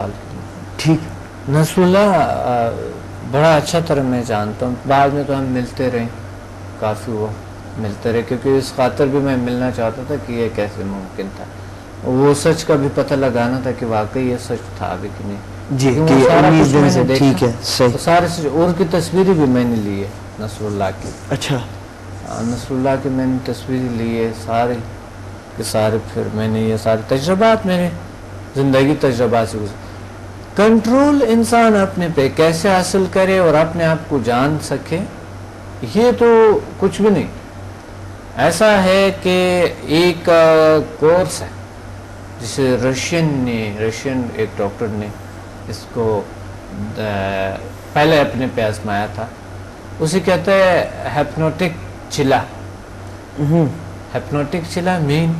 ٹھیک. نصر اللہ بڑا اچھا طرح میں جانتا ہوں. بعد میں تو ہم ملتے رہے, کافی وہ ملتے رہے, کیونکہ اس خاطر بھی میں ملنا چاہتا تھا کہ یہ کیسے ممکن تھا. وہ سچ کا بھی پتہ لگانا تھا کہ واقعی یہ سچ تھا بھی کہ نہیں. جی کہ 19 دن سے ٹھیک ہے صحیح. سارے سچ, اور کی تصویریں بھی میں نے لی ہے نصر اللہ کی. اچھا نصر اللہ کی میں نے تصویریں لی ہے سارے کے سارے. پھر میں نے یہ سارے تجربات میرے زندگی تجربات سے گزرے. کنٹرول انسان اپنے پہ کیسے حاصل کرے اور اپنے آپ کو جان سکے, یہ تو کچھ بھی نہیں. ایسا ہے کہ ایک کورس ہے جسے رشین ایک ڈاکٹر نے اس کو پہلے اپنے پہ آزمایا تھا. اسے کہتے ہیں ہیپنوٹک چلا. ہیپنوٹک چلا مین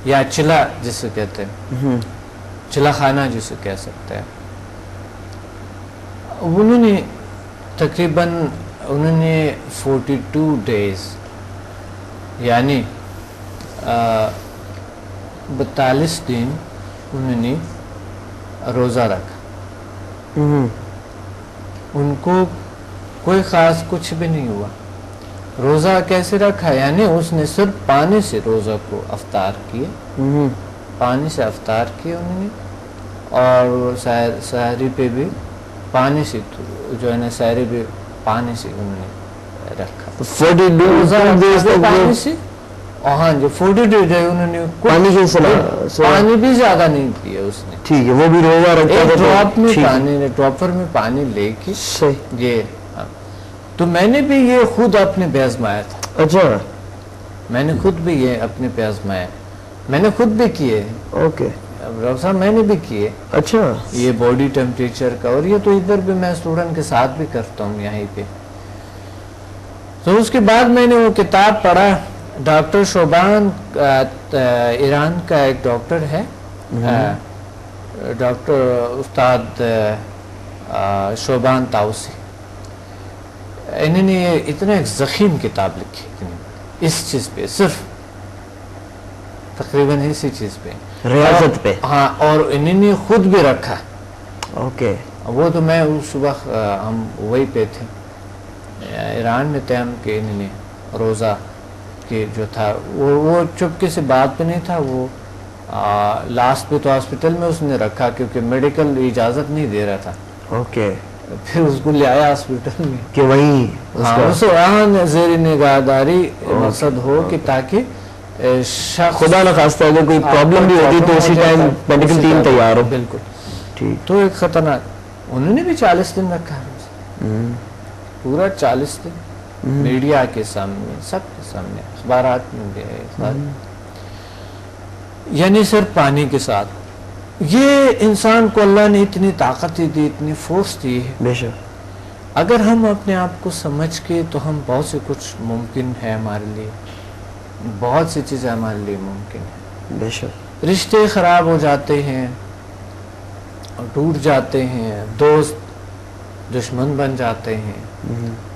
یا چلا جسے کہتے ہیں, چلا خانہ جسے کہہ سکتے ہیں. انہوں نے تقریباً 42 ڈیز یعنی 42 دن انہوں نے روزہ رکھا. ان کو کوئی خاص کچھ بھی نہیں ہوا. روزہ کیسے رکھا, یعنی اس نے صرف پانی سے روزہ کو افطار کیے, پانی سے افطار کیے انہوں نے, اور سحری پہ بھی پانی سے جو ہے نا سحری بھی پانی سے انہوں نے رکھا. 42 پانی سے, ہاں جی 42 ڈے انہوں نے پانی بھی زیادہ نہیں پیا اس نے. ٹھیک ہے, وہ بھی روزہ رکھا ایک ڈراپ میں پانی, ڈراپر میں پانی لے کے یہ. تو میں نے بھی یہ خود اپنے پہ آزمایا تھا. اچھا میں نے خود بھی یہ اپنے پہ آزمایا, میں نے خود بھی کیے. اوکے ڈاکٹر صاحب میں نے بھی کیے. اچھا یہ باڈی ٹیمپریچر کا, اور یہ تو ادھر بھی میں اسٹوڈنٹ کے ساتھ بھی کرتا ہوں یہیں پہ. تو اس کے بعد میں نے وہ کتاب پڑھا. ڈاکٹر شوبان ایران کا ایک ڈاکٹر ہے, ڈاکٹر استاد شوبان تاؤسی. انہوں نے اتنا ایک ضخیم کتاب لکھی اس چیز پہ, صرف تقریباً اسی چیز پہ, ریاضت پہ. ہاں, اور انہوں نے خود بھی رکھا. اوکے وہ تو میں اس وقت ہم وہی پہ تھے, ایران میں تھے ہم, کہ انہوں نے روزہ کہ جو تھا وہ چپکے سے بات پہ نہیں تھا. وہ لاسٹ پہ تو ہاسپٹل میں اس نے رکھا کیونکہ میڈیکل اجازت نہیں دے رہا تھا. اوکے پھر اس کو لے آیا ہاسپٹل میں کہ وہیں وہاں زیر نگہداری مقصد ہو کہ تاکہ خدا نخواستہ اگر کوئی پرابلم بھی ہوتی تو اسی ٹائم میڈیکل ٹیم تیار ہو. بالکل ٹھیک. تو ایک خطرناک, انہوں نے بھی 40 دن رکھا ہے, پورا 40 دن میڈیا کے سامنے, سب کے سامنے, اخبارات میں بھی ہے, یعنی صرف پانی کے ساتھ. یہ انسان کو اللہ نے اتنی طاقت دی, اتنی فورس دی ہے. بے شک اگر ہم اپنے آپ کو سمجھ کے, تو ہم بہت سے کچھ ممکن ہے ہمارے لیے, بہت سی چیزیں ہمارے لیے ممکن ہے. بے شک رشتے خراب ہو جاتے ہیں اور ٹوٹ جاتے ہیں, دوست دشمن بن جاتے ہیں,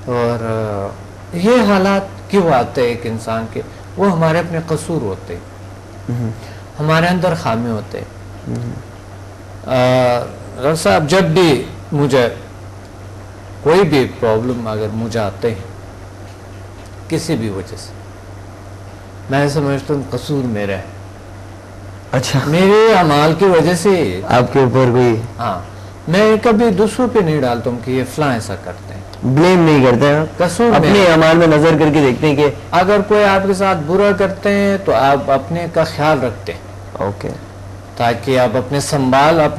اور یہ حالات کیوں آتے ہیں ایک انسان کے, وہ ہمارے اپنے قصور ہوتے, ہمارے اندر خامی ہوتے. ڈاکٹر صاحب جب بھی مجھے کوئی بھی پرابلم اگر مجھے آتے ہیں کسی بھی وجہ سے, میں سمجھتا ہوں قصور میرا ہے. اچھا میرے اعمال کی وجہ سے آپ کے اوپر کوئی, ہاں, میں کبھی دوسروں پہ نہیں ڈالتا ہوں کہ یہ فلاں ایسا کرتے ہیں, بلیم نہیں کرتے ہیں, قصور اپنے اعمال میں نظر کر کے دیکھتے ہیں کہ اگر کوئی آپ کے ساتھ برا کرتے ہیں تو آپ اپنے کا خیال رکھتے ہیں. اوکے, تاکہ آپ اپنے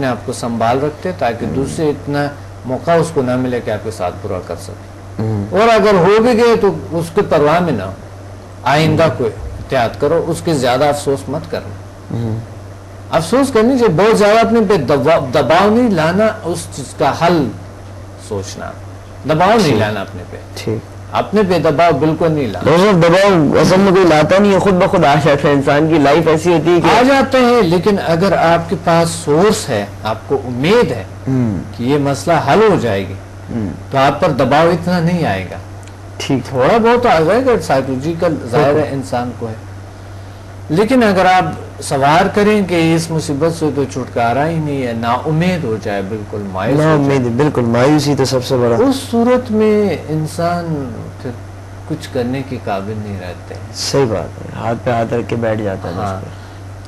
آپ کو سنبھال رکھتے, تاکہ دوسرے اتنا موقع اس کو نہ ملے کہ آپ کے ساتھ برا کر سکے. اور اگر ہو بھی گئے تو اس کو پرواہ میں نہ ہو, آئندہ کو احتیاط کرو, اس کے زیادہ افسوس مت کرنا. افسوس کرنی چاہیے, بہت زیادہ اپنے پہ دباؤ نہیں لانا, اس چیز کا حل سوچنا, دباؤ نہیں لانا اپنے پہ. ٹھیک, اپنے پہ دباؤ بالکل نہیں لانا. دباؤ اصل میں کوئی لاتا نہیں ہے, خود بخود آ جاتا ہے. انسان کی لائف ایسی ہوتی ہے کہ آ جاتے ہیں, لیکن اگر آپ کے پاس سورس ہے, آپ کو امید ہے کہ یہ مسئلہ حل ہو جائے گی, تو آپ پر دباؤ اتنا نہیں آئے گا. ٹھیک, تھوڑا بہت آ جائے گا, سائیکولوجیکل ظاہر ہے انسان کو ہے, لیکن اگر آپ سوار کریں کہ اس مصیبت سے تو چھٹکارا ہی نہیں ہے, نا امید ہو جائے, بالکل مایوس نا ہو جائے, امید, بالکل مایوسی تو سب سے بڑا. اس صورت میں انسان پھر کچھ کرنے کے قابل نہیں رہتے. صحیح بات ہے, ہاتھ پہ ہاتھ رکھ کے بیٹھ جاتا ہے. ہاں,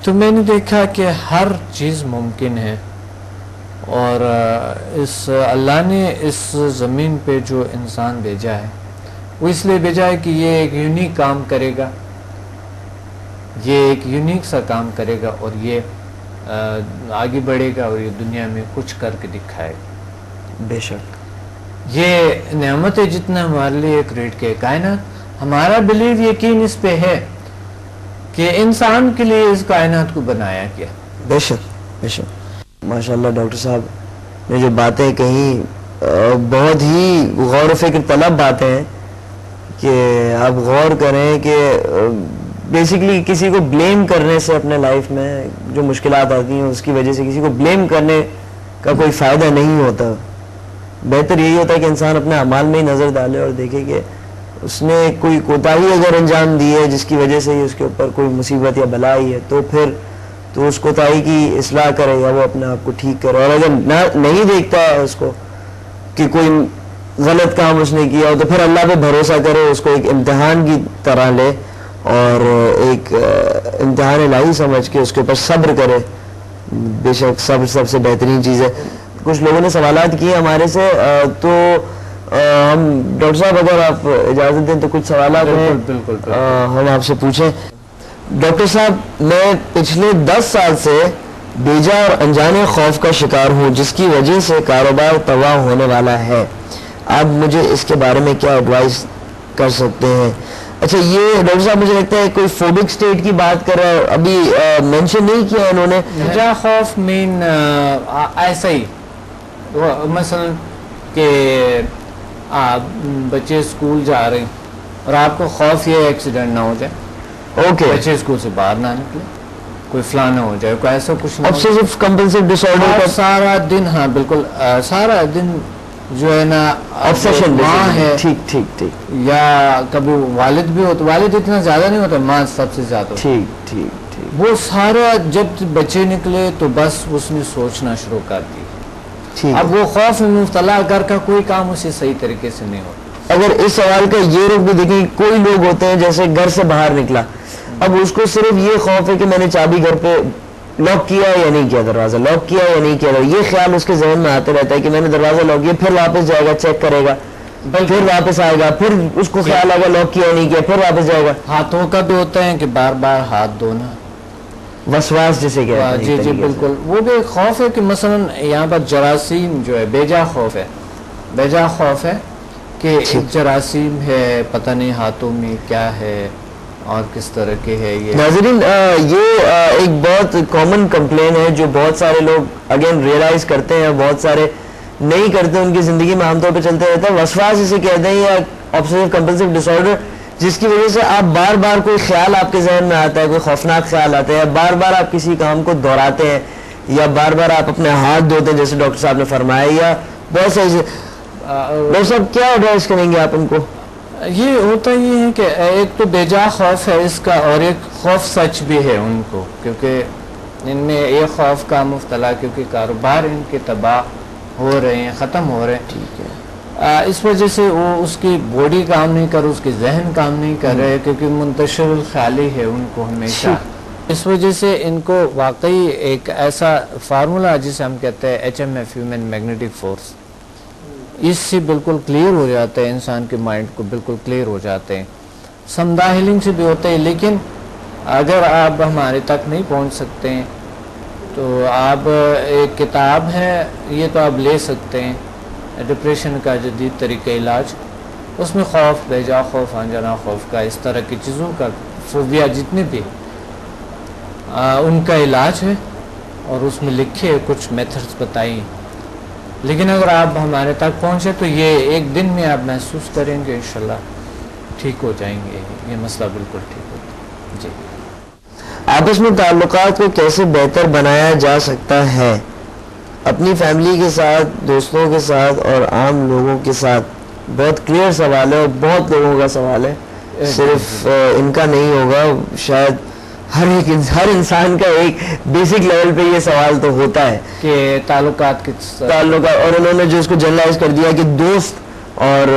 تو میں نے دیکھا کہ ہر چیز ممکن ہے, اور اس اللہ نے اس زمین پہ جو انسان بھیجا ہے وہ اس لیے بھیجا ہے کہ یہ ایک یونیک کام کرے گا, یہ ایک یونیک سا کام کرے گا, اور یہ آگے بڑھے گا اور یہ دنیا میں کچھ کر کے دکھائے گا. بے شک یہ نعمت ہے جتنا ہمارے لیے کریٹ کے کائنات, ہمارا بلیو یقین اس پہ ہے کہ انسان کے لیے اس کائنات کو بنایا گیا. بے شک بے شک. ماشاءاللہ ڈاکٹر صاحب نے جو باتیں کہیں بہت ہی غور و فکر طلب باتیں ہیں, کہ آپ غور کریں کہ بیسیکلی کسی کو بلیم کرنے سے اپنے لائف میں جو مشکلات آتی ہیں اس کی وجہ سے کسی کو بلیم کرنے کا کوئی فائدہ نہیں ہوتا. بہتر یہی ہوتا ہے کہ انسان اپنے اعمال میں ہی نظر ڈالے اور دیکھے کہ اس نے کوئی کوتاہی اگر انجام دی ہے جس کی وجہ سے ہی اس کے اوپر کوئی مصیبت یا بلا آئی ہے, تو پھر تو اس کوتاہی کی اصلاح کرے یا وہ اپنے آپ کو ٹھیک کرے. اور اگر نہیں دیکھتا ہے اس کو کہ کوئی غلط کام اس نے کیا ہو, تو پھر اللہ پہ بھروسہ کرے, اس کو ایک امتحان کی طرح لے اور ایک امتحان الہی سمجھ کے اس کے اوپر صبر کرے. بے شک صبر سب سے بہترین چیز ہے. کچھ لوگوں نے سوالات کیے ہمارے سے, تو ہم ڈاکٹر صاحب اگر آپ اجازت دیں تو کچھ سوالات ہیں ہم آپ سے پوچھیں. ڈاکٹر صاحب میں پچھلے 10 سال سے بیجا اور انجانے خوف کا شکار ہوں جس کی وجہ سے کاروبار تباہ ہونے والا ہے. آپ مجھے اس کے بارے میں کیا ایڈوائس کر سکتے ہیں؟ اچھا, یہ ڈاکٹر صاحب مجھے لگتا ہے کوئی فوبک سٹیٹ کی بات کر رہا ہے, ابھی مینشن نہیں کیا انہوں نے. بیجا خوف مین ایسا ہی مثلا کہ آپ بچے اسکول جا رہے ہیں اور آپ کو خوف یہ ایکسیڈنٹ نہ ہو جائے, اوکے, بچے اسکول سے باہر نہ نکلے, کوئی فلاں نہ ہو جائے, کوئی ایسا کچھ نہ ہو جائے. obsessive compulsive disorder کا سارا دن, ہاں بالکل, سارا دن جو ہے نا obsession ماں ہے, ٹھیک ٹھیک ٹھیک, یا کبھی والد بھی ہوتا, والد اتنا زیادہ نہیں ہوتا, ماں سب سے زیادہ ہوتا. ٹھیک ٹھیک ٹھیک, وہ سارا جب بچے نکلے تو بس اس نے سوچنا شروع کر دی. اب وہ خوف میں مبتلا گھر کا کوئی کام اسے صحیح طریقے سے نہیں ہوتا. اگر اس سوال کا یہ رخ بھی دیکھیں, کوئی لوگ ہوتے ہیں جیسے گھر سے باہر نکلا, اب اس کو صرف یہ خوف ہے کہ میں نے چابی گھر پہ لاک کیا یا نہیں کیا, دروازہ لاک کیا یا نہیں کیا, یہ خیال اس کے ذہن میں آتے رہتا ہے کہ میں نے دروازہ لاک کیا, پھر واپس جائے گا چیک کرے گا, پھر واپس آئے گا, پھر اس کو خیال آئے گا لاک کیا نہیں کیا, پھر واپس جائے گا. ہاتھوں کا بھی ہوتا ہے کہ بار بار ہاتھ دھونا, وسواس جسے کہتے ہیں. جی جی بالکل, وہ بھی ایک خوف ہے کہ مثلا یہاں پر جراثیم جو ہے, بیجا خوف ہے, بیجا خوف ہے کہ جراثیم ہے, پتہ نہیں ہاتھوں میں کیا ہے اور کس طرح کے ہے. یہ ناظرین, یہ ایک بہت کامن کمپلین ہے جو بہت سارے لوگ اگین ریئلائز کرتے ہیں, بہت سارے نہیں کرتے, ان کی زندگی میں عام طور پہ چلتے رہتا ہے. وسواس جسے کہتے ہیں, یا obsessive compulsive disorder, جس کی وجہ سے آپ بار بار کوئی خیال آپ کے ذہن میں آتا ہے, کوئی خوفناک خیال آتا ہے, یا بار بار آپ کسی کام کو دہراتے ہیں, یا بار بار آپ اپنے ہاتھ دھوتے ہیں جیسے ڈاکٹر صاحب نے فرمایا, یا بہت ساری. ڈاکٹر صاحب کیا ایڈوائس کریں گے آپ ان کو؟ یہ ہوتا یہ ہے کہ ایک تو بیجا خوف ہے اس کا, اور ایک خوف سچ بھی ہے ان کو, کیونکہ ان میں یہ خوف کا مبتلا, کیونکہ کاروبار ان کے تباہ ہو رہے ہیں, ختم ہو رہے ہیں. ٹھیک ہے, اس وجہ سے وہ اس کی باڈی کام نہیں کر رہی, اس کی ذہن کام نہیں کر رہے, کیونکہ منتشر الخیالی ہے ان کو ہمیشہ. اس وجہ سے ان کو واقعی ایک ایسا فارمولا جسے ہم کہتے ہیں HMF, ہیومن میگنیٹک فورس, اس سے بالکل کلیئر ہو جاتا ہے, انسان کے مائنڈ کو بالکل کلیئر ہو جاتے ہیں. سمدھا ہیلنگ سے بھی ہوتا ہے, لیکن اگر آپ ہمارے تک نہیں پہنچ سکتے ہیں تو آپ ایک کتاب ہے, یہ تو آپ لے سکتے ہیں, ڈپریشن کا جدید طریقہ علاج. اس میں خوف, بیجا خوف, انجانا خوف کا, اس طرح کی چیزوں کا, فوبیا جتنے بھی ان کا علاج ہے, اور اس میں لکھے کچھ میتھڈز بتائی. لیکن اگر آپ ہمارے تک پہنچے تو یہ ایک دن میں آپ محسوس کریں گے انشاءاللہ ٹھیک ہو جائیں گے, یہ مسئلہ بالکل ٹھیک ہوتا ہے. جی, آپس میں تعلقات کو کیسے بہتر بنایا جا سکتا ہے؟ اپنی فیملی کے ساتھ, دوستوں کے ساتھ اور عام لوگوں کے ساتھ. بہت کلیئر سوال ہے اور بہت لوگوں کا سوال ہے, صرف ان کا نہیں ہوگا, شاید ہر انسان کا ایک بیسک لیول پہ یہ سوال تو ہوتا ہے کہ تعلقات کے تعلقات، اور انہوں نے جو اس کو جنرلائز کر دیا کہ دوست اور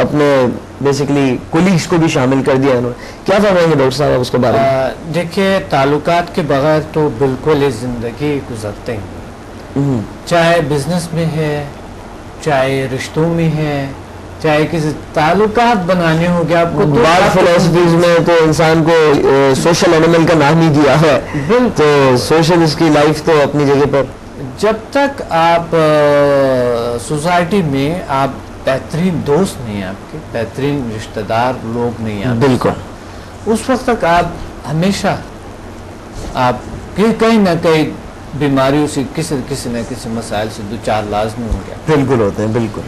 اپنے بیسکلی کولیگس کو بھی شامل کر دیا انہوں نے. کیا فرمائیں گے ڈاکٹر صاحب اس کے بارے میں؟ دیکھیے تعلقات کے بغیر تو بالکل ہی زندگی گزرتے ہیں، چاہے بزنس میں ہے، چاہے رشتوں میں ہے، چاہے کسی تعلقات بنانے ہو گیا آپ کو. بعض فلسفیز میں تو انسان کو سوشل اینیمل کا نام ہی دیا ہے، تو سوشل اس کی لائف تو اپنی جگہ پر. جب تک آپ سوسائٹی میں آپ بہترین دوست نہیں ہیں، آپ کے بہترین رشتہ دار لوگ نہیں ہیں بالکل، اس وقت تک آپ ہمیشہ آپ کہیں نہ کہیں بیماریوں سے کسی نہ کسی مسائل سے دو چار لازمی ہو گیا. بالکل ہوتے ہیں، بالکل.